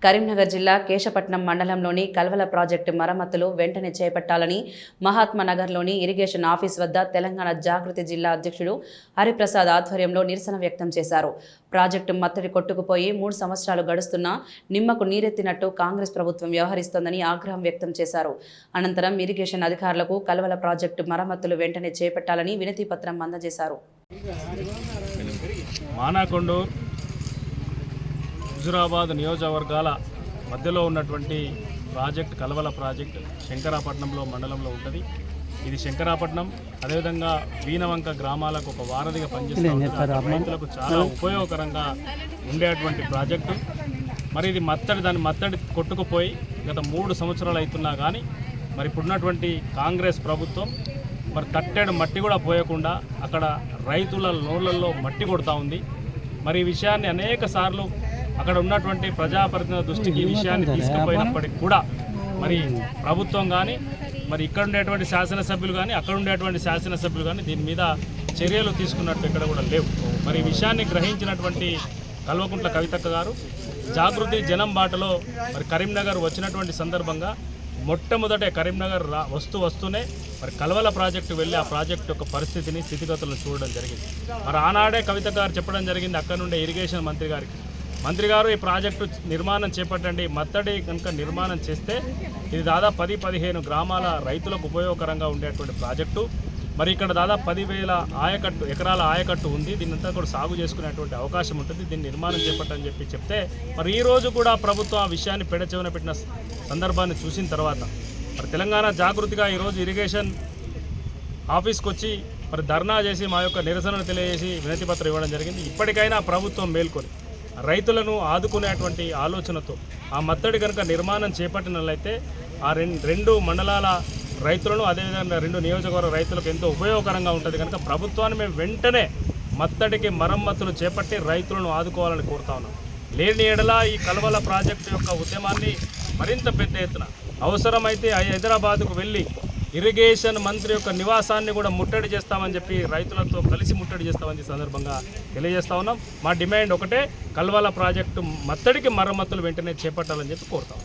కరీంనగర్ జిల్లా కేశపట్నం మండలంలోని కల్వల ప్రాజెక్టు మరమ్మతులు వెంటనే చేపట్టాలని మహాత్మానగర్లోని ఇరిగేషన్ ఆఫీస్ వద్ద తెలంగాణ జాగృతి జిల్లా అధ్యక్షుడు హరిప్రసాద్ ఆధ్వర్యంలో నిరసన వ్యక్తం చేశారు. ప్రాజెక్టు మత్తడి కొట్టుకుపోయి 3 సంవత్సరాలు గడుస్తున్నా నిమ్మకు నీరెత్తినట్టు కాంగ్రెస్ ప్రభుత్వం వ్యవహరిస్తోందని ఆగ్రహం వ్యక్తం చేశారు. అనంతరం ఇరిగేషన్ అధికారులకు కల్వల ప్రాజెక్టు మరమ్మతులు వెంటనే చేపట్టాలని వినతి పత్రం అందజేశారు. మానాకొండూరు హుజురాబాద్ నియోజకవర్గాల మధ్యలో ఉన్నటువంటి ప్రాజెక్ట్ కల్వల ప్రాజెక్ట్ శంకరాపట్నంలో మండలంలో ఉంటుంది. ఇది శంకరాపట్నం అదేవిధంగా వీనవంక గ్రామాలకు ఒక వారధిగా పనిచేస్తుంది. రైతులకు చాలా ఉపయోగకరంగా ఉండేటువంటి ప్రాజెక్టు. మరి ఇది దాని మత్తడి కొట్టుకుపోయి గత 3 సంవత్సరాలు అవుతున్నా కానీ మరి ఇప్పుడున్నటువంటి కాంగ్రెస్ ప్రభుత్వం మరి కట్టెడు మట్టి కూడా పోయకుండా అక్కడ రైతుల నోళ్లలో మట్టి కొడుతూ ఉంది. మరి ఈ విషయాన్ని అనేక సార్లు అక్కడ ఉన్నటువంటి ప్రజాప్రతినిధుల దృష్టికి ఈ విషయాన్ని తీసుకుపోయినప్పటికీ కూడా మరి ప్రభుత్వం కానీ మరి ఇక్కడ ఉండేటువంటి శాసనసభ్యులు కానీ అక్కడ ఉండేటువంటి శాసనసభ్యులు కానీ దీని మీద చర్యలు తీసుకున్నట్టు ఇక్కడ కూడా లేవు. మరి ఈ విషయాన్ని గ్రహించినటువంటి కల్వకుంట్ల కవితక్క గారు జాగృతి జనం బాటలో మరి కరీంనగర్ వచ్చినటువంటి సందర్భంగా మొట్టమొదట కరీంనగర్ వస్తూనే మరి కల్వల ప్రాజెక్టు వెళ్ళి ఆ ప్రాజెక్టు యొక్క పరిస్థితిని స్థితిగతులను చూడడం జరిగింది. మరి ఆనాడే కవిత గారు చెప్పడం జరిగింది అక్కడ నుండే ఇరిగేషన్ మంత్రి గారు ఈ ప్రాజెక్టు నిర్మాణం చేపట్టండి, మత్తడి కనుక నిర్మాణం చేస్తే ఇది దాదాపు 10-15 గ్రామాల రైతులకు ఉపయోగకరంగా ఉండేటువంటి ప్రాజెక్టు. మరి ఇక్కడ దాదాపు 10,000 ఎకరాల ఆయకట్టు ఉంది. దీన్నంతా కూడా సాగు చేసుకునేటువంటి అవకాశం ఉంటుంది. దీన్ని నిర్మాణం చేపట్టని చెప్తే మరి ఈ రోజు కూడా ప్రభుత్వం ఆ విషయాన్ని పెడచెవిన పెట్టిన సందర్భాన్ని చూసిన తర్వాత మరి తెలంగాణ జాగృతిగా ఈరోజు ఇరిగేషన్ ఆఫీస్కి వచ్చి మరి ధర్నా చేసి మా యొక్క నిరసనను తెలియజేసి వినతి పత్రం ఇవ్వడం జరిగింది. ఇప్పటికైనా ప్రభుత్వం మేల్కొని రైతులను ఆదుకునేటువంటి ఆలోచనతో ఆ మత్తడి కనుక నిర్మాణం చేపట్టినట్లయితే ఆ రెండు మండలాల రైతులను అదేవిధంగా 2 నియోజకవర్గ రైతులకు ఎంతో ఉపయోగకరంగా ఉంటుంది. కనుక ప్రభుత్వాన్ని మేము వెంటనే మత్తడికి మరమ్మతులు చేపట్టి రైతులను ఆదుకోవాలని కోరుతా ఉన్నాం. లేని ఎడల ఈ కల్వల ప్రాజెక్టు యొక్క ఉద్యమాన్ని మరింత పెద్ద ఎత్తున అవసరమైతే హైదరాబాద్కు వెళ్ళి ఇరిగేషన్ మంత్రి యొక్క నివాసాన్ని కూడా ముట్టడి చేస్తామని చెప్పి రైతులతో కలిసి ముట్టడి చేస్తామని సందర్భంగా తెలియజేస్తా ఉన్నాం. మా డిమాండ్ ఒకటే, కల్వల ప్రాజెక్టు మత్తడికి మరమ్మతులు వెంటనే చేపట్టాలని చెప్పి కోరుతాం.